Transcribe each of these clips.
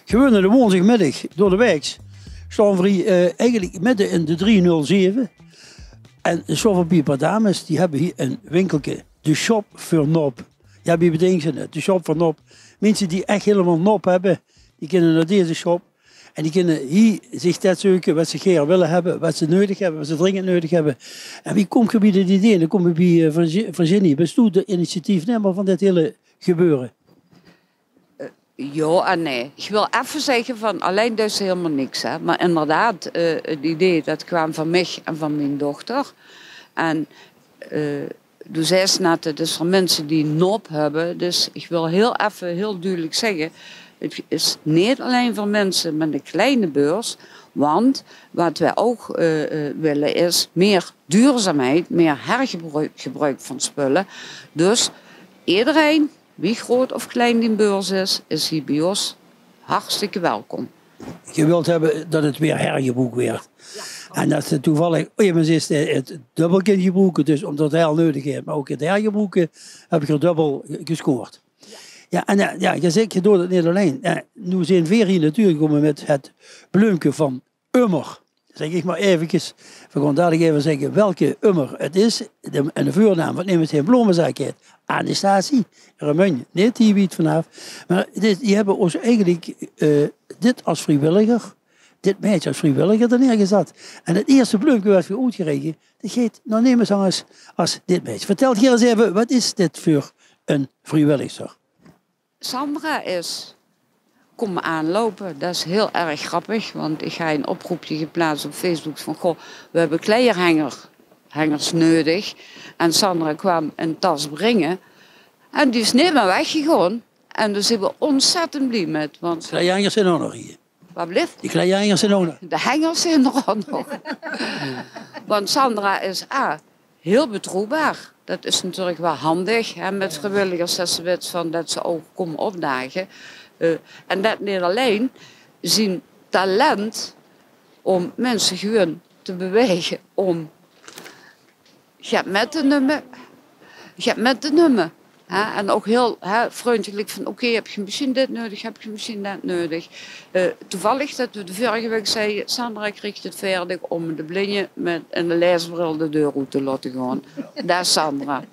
Gewoon de woensdagmiddag door de week staan we eigenlijk midden in de 307. En zoveel een paar dames die hebben hier een winkeltje, de Shop voor Nop. Ja, wie bedenkt ze het? De Shop voor Nop. Mensen die echt helemaal nop hebben, die kunnen naar deze shop. En die kunnen hier zich dat zoeken wat ze graag willen hebben, wat ze nodig hebben, wat ze dringend nodig hebben. En wie komt er bij dit idee? Dan komen we bij Virginie. Bist u de initiatiefnemer van dit hele gebeuren? Ja en nee. Ik wil even zeggen van alleen dus helemaal niks. Hè. Maar inderdaad, het idee dat kwam van mij en van mijn dochter. En toen zei ze net, het is voor mensen die nop hebben. Dus ik wil heel duidelijk zeggen. Het is niet alleen voor mensen met een kleine beurs. Want wat wij ook willen is meer duurzaamheid, meer hergebruik van spullen. Dus iedereen, wie groot of klein die beurs is hier bij ons hartstikke welkom. Je wilt hebben dat het weer hergebruikt werd. Ja. En dat het toevallig, immers is het dubbel kunnen gebruiken, dus omdat het heel nodig is. Maar ook het hergebruiken heb ik er dubbel gescoord. Ja, en ja, je zegt, je doet het niet alleen. Nu zijn we hier natuurlijk gekomen met het bloemke van Ummer. Zeg ik maar eventjes, we gaan dadelijk even zeggen welke Ummer het is. En de voornaam, wat neemt het geen bloemenzakje? Anastasie, Ramon, niet die weet vanaf. Maar die hebben ons eigenlijk dit als vrijwilliger, dit meisje als vrijwilliger er neergezet. En het eerste bloemke wat we uitgekregen, dat heet, nou neem eens als dit meisje. Vertel hier eens even, wat is dit voor een vrijwilliger? Sandra is komen aanlopen. Dat is heel erg grappig, want ik ga een oproepje geplaatst op Facebook van goh, we hebben kleierhangers nodig. En Sandra kwam een tas brengen en die is niet meer weggegaan. En daar zijn we ontzettend blij met. Want de kleierhangers zijn ook nog hier. Wat blijft? Die kleierhangers zijn ook nog. De hangers zijn er ook nog. Want Sandra is heel betrouwbaar. Dat is natuurlijk wel handig hè, met vrijwilligers dat ze weten van dat ze ook komen opdagen. En dat niet alleen, zijn talent om mensen gewoon te bewegen om je hebt met de nummer. Hè, en ook heel vriendelijk van oké, heb je misschien dit nodig, heb je misschien dat nodig. Toevallig dat we de vorige week zeiden, Sandra kreeg het verdig om de blinde met een leesbril de deur uit te laten gaan. Dat is Sandra.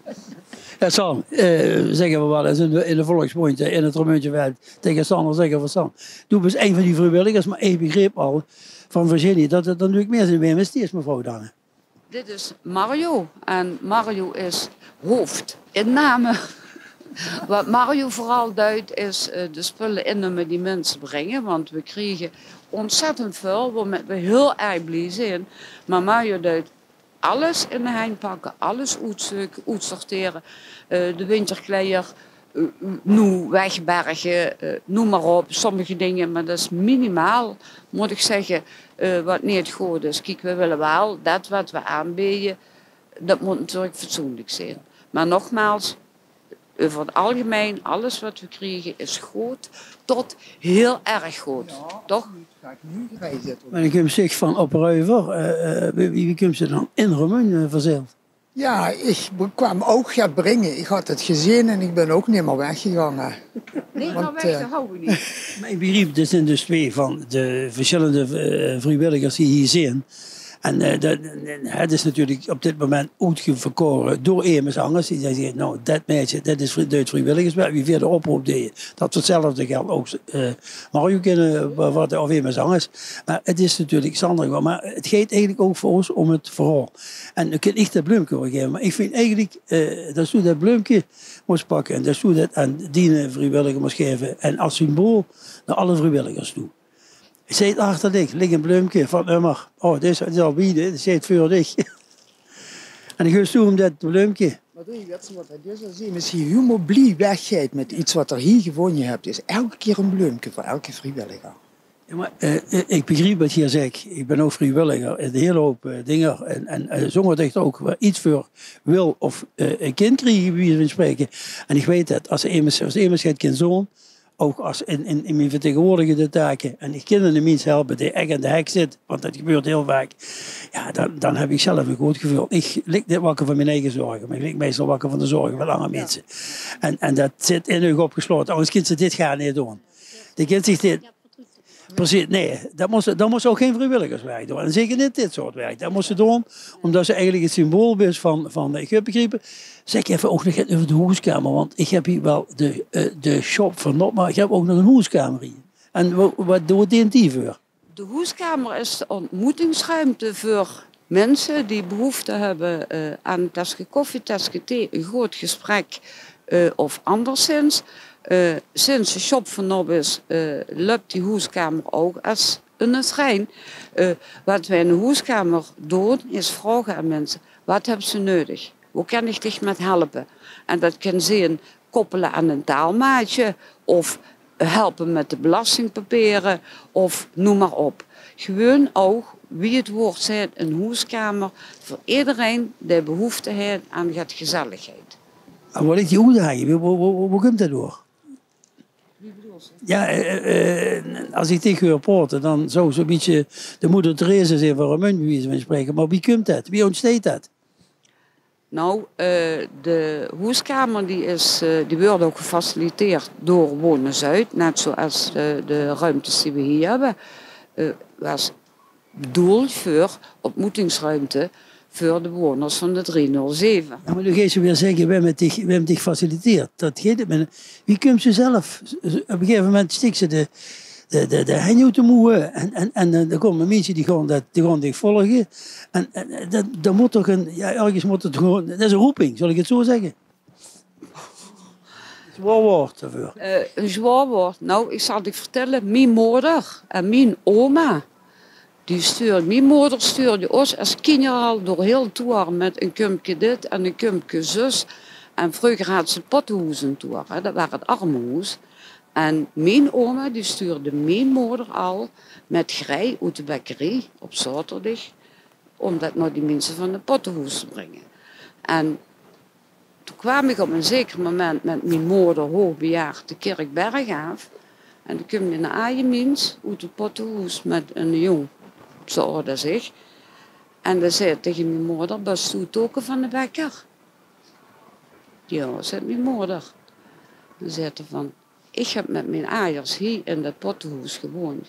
Ja, Sam, zeggen we wel eens in de volksmondje, in het Romeintje Wijd, tegen Sandra zeggen we Sam. Doe bent een van die vrijwilligers, maar ik begreep al van Virginie dat het dan natuurlijk meer zijn bij is, mevrouw Danne. Dit is Mario en Mario is hoofd in namen. Wat Mario vooral duidt is de spullen innemen die mensen brengen. Want we kregen ontzettend veel, waarmee we heel erg blij zijn. Maar Mario duidt alles in de hein pakken, alles uitsorteren. De winterkleier, nu wegbergen, noem maar op. Sommige dingen, maar dat is minimaal, moet ik zeggen, wat niet goed is. Kijk, we willen wel dat wat we aanbieden, dat moet natuurlijk fatsoenlijk zijn. Maar nogmaals, over het algemeen, alles wat we krijgen is goed tot heel erg goed. Ja, toch? Ga ik nu zetten. Maar ik heb zich van op Ruiver, wie komt ze dan in Romein verzeild? Ja, ik kwam ook gaan brengen. Ik had het gezien en ik ben ook niet meer weggegaan. Nee, nou weg, dat houden we niet. Maar ik begreep, dit zijn dus twee van de verschillende vrijwilligers die hier zijn. En het is natuurlijk op dit moment uitgeverkoren door Emersangers. Die zeggen, nou, dat meisje, dat is Duits vrijwilligerswerk. Wie verder oproep deed, dat hetzelfde geldt ook Mario kennen of Emersangers. Maar het is natuurlijk Sandra. Maar het gaat eigenlijk ook voor ons om het verhaal. En dan kan ik dat bloemke wel geven. Maar ik vind eigenlijk dat je dat bloemke moest pakken. En dat je dat aan die vrijwilliger moest geven. En als symbool naar alle vrijwilligers toe. Ik zei het achter ligt een bloemke van Ummer. Oh, dit is al bieden, dat zit voor dich. En ik ga toe om dat bloemke. Maar doe je wat hij dus al zien, is hij helemaal blij weggeeft met iets wat er hier gewonnen hebt. Is elke keer een bloemke voor elke vrijwilliger. Ja, maar, ik begrijp wat je zegt. Ik ben ook vrijwilliger in een hele hoop dingen. En zonder dat ik ook waar iets voor wil of een kind krijgen, wie we spreken. En ik weet dat als iemand gaat, kind zoon. ook als in mijn vertegenwoordigende taken. En ik kan de mensen helpen die echt aan de hek zit, want dat gebeurt heel vaak. Ja, dan heb ik zelf een goed gevoel. Ik lig niet wakker van mijn eigen zorgen, maar ik lig meestal wakker van de zorgen van andere mensen. En dat zit in hun opgesloten. Anders kind ze dit gaan niet doen. Die kind zich dit... Precies, nee, dat moest ook geen vrijwilligerswerk doen. En zeker niet dit soort werk. Dat moest ze doen, omdat ze eigenlijk het symbool is van ik heb begrepen. Zeg even ook nog over de huiskamer, want ik heb hier wel de shop van maar ik heb ook nog een huiskamer hier. En wat dient die voor? De huiskamer is de ontmoetingsruimte voor mensen die behoefte hebben aan een tasje koffie, tasje thee, een groot gesprek of anderszins. Sinds de shop van is, loopt die huiskamer ook als een trein. Wat wij in de huiskamer doen, is vragen aan mensen: wat hebben ze nodig? Hoe kan ik dich met helpen? En dat kan zijn koppelen aan een taalmaatje, of helpen met de belastingpapieren, of noem maar op. Gewoon ook, wie het woord zegt, een huiskamer voor iedereen die behoefte heeft aan gezelligheid. En wat is die uitdaging? Hoe komt dat door? Ja, als ik tegen u praat, dan zou zo'n beetje de moeder Therese zijn voor een munt bewijzen van spreken. Maar wie komt dat? Wie ontsteekt dat? Nou, de huiskamer die wordt ook gefaciliteerd door Wonen Zuid. Net zoals de ruimtes die we hier hebben. Was bedoeld voor ontmoetingsruimte voor de bewoners van de 307. Ja, maar nu ga je weer zeggen, we hebben dich gefaciliteerd. Dat gaat het met. Wie komt ze zelf? Op een gegeven moment stikt ze de hen uit de moe. En dan komen mensen die gaan dich volgen. En dat moet toch ergens moet het gewoon, dat is een roeping, zal ik het zo zeggen? Een zwaar woord daarvoor. Een zwaar woord. Nou, ik zal je vertellen, mijn moeder en mijn oma, mijn moeder stuurde ons als kinderen al door heel toer met een kumpje dit en een kumpje zus. En vroeger had ze pottenhoezen toer, dat waren het armenhoes. En mijn oma die stuurde mijn moeder al met grij uit de bakkerie op zaterdag, om dat naar die mensen van de pottenhoes te brengen. En toen kwam ik op een zeker moment met mijn moeder hoogbejaard de Kerkberg af. En toen kwam je naar Aajemins uit de pottenhoes met een jong, zo oud als ik. En dan zei tegen mijn moeder: "Bas u ook van de bakker?" Ja, zei mijn moeder. Dan zei ze van: "Ik heb met mijn aaiers hier in dat pottenhoes gewoond.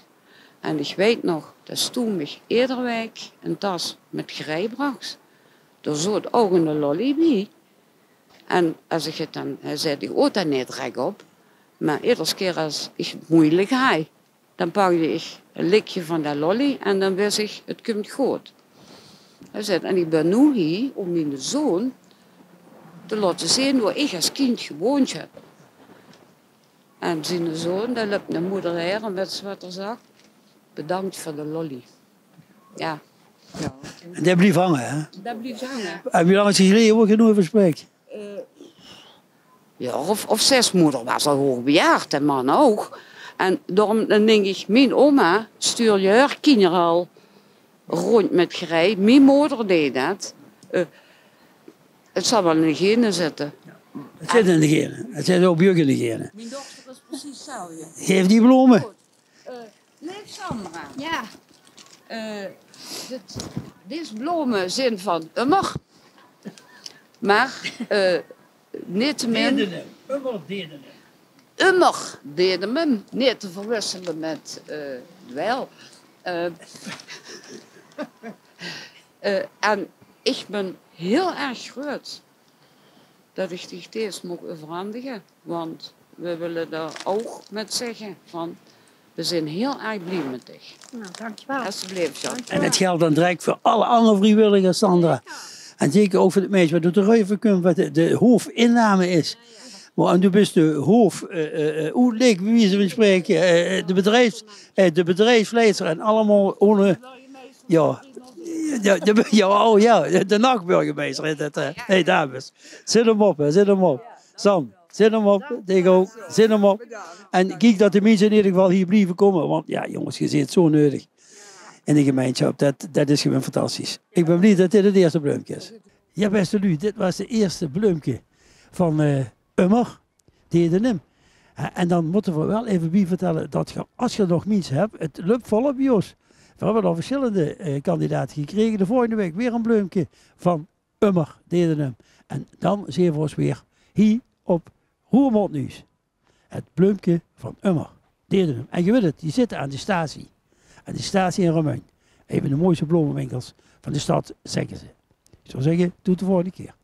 En ik weet nog, dat toen me iedere week een tas met grij bracht. Er zat ook een lolly bij. En als ik het dan, hij zei, ik oot dat niet direct op. Maar iedere keer als ik het moeilijk had, dan pakte ik een likje van dat lolly en dan wist ik, het komt goed. Hij zei, en ik ben nu hier om mijn zoon te laten zien hoe ik als kind gewoond heb. En zijn zoon, daar loopt de moeder her en weet ze wat er zegt? Bedankt voor de lolly. Ja. En dat blijft hangen, hè? Dat blijft hangen. En wie lang is hij geleden ook genoeg verspreekt? Ja, of 6 moeder was al hoogbejaard, en man ook. En daarom dan denk ik, mijn oma stuurde je haar kinderen al rond met grij. Mijn moeder deed dat. Het zal wel in de genen zitten. Het zit in de genen. Het zit ook bij jullie in de genen. Mijn dochter is precies hetzelfde. Geef die bloemen. Leef Sandra. Ja. Deze bloemen zijn van Ummer. Maar niettemin... Ummer deden hem. Niet te verwisselen met dweil. En ik ben heel erg groot dat ik dich deze mag overhandigen. Want we willen daar ook met zeggen van... We zijn heel erg blij met dich. Nou, dankjewel. Alsjeblieft, Jan. En dat geldt dan direct voor alle andere vrijwilligers, Sandra. En zeker ook voor het meisje wat doet de Ruivencump, wat de hoofdinname is. Maar du bent de uitleg, bij wie ze van spreken, de bedrijfsleider en allemaal ohne... Ja, de nachtburgemeester is dat. Hé, dames, zet hem op, zet hem op. Sam, zet hem op, Diego, zet hem op. En kijk dat de mensen in ieder geval hier blijven komen, want ja, jongens, je ziet het zo nodig. In de gemeenschap, dat is gewoon fantastisch. Ik ben blij dat dit het eerste bloempje is. Ja, beste Lu, dit was de eerste bloempje van Ummer, die de Nim. En dan moeten we wel even bij vertellen dat als je nog niets hebt, het loopt volop bij ons. We hebben al verschillende kandidaten gekregen. De volgende week weer een bloemke van Ummer, Dedenum. En dan zien we ons weer hier op Roermond Nieuws. Het bloemke van Ummer, Dedenum. En je weet het, die zitten aan de statie. Aan de statie in Romein. Even de mooiste bloemenwinkels van de stad, zeggen ze. Ik zou zeggen, tot de volgende keer.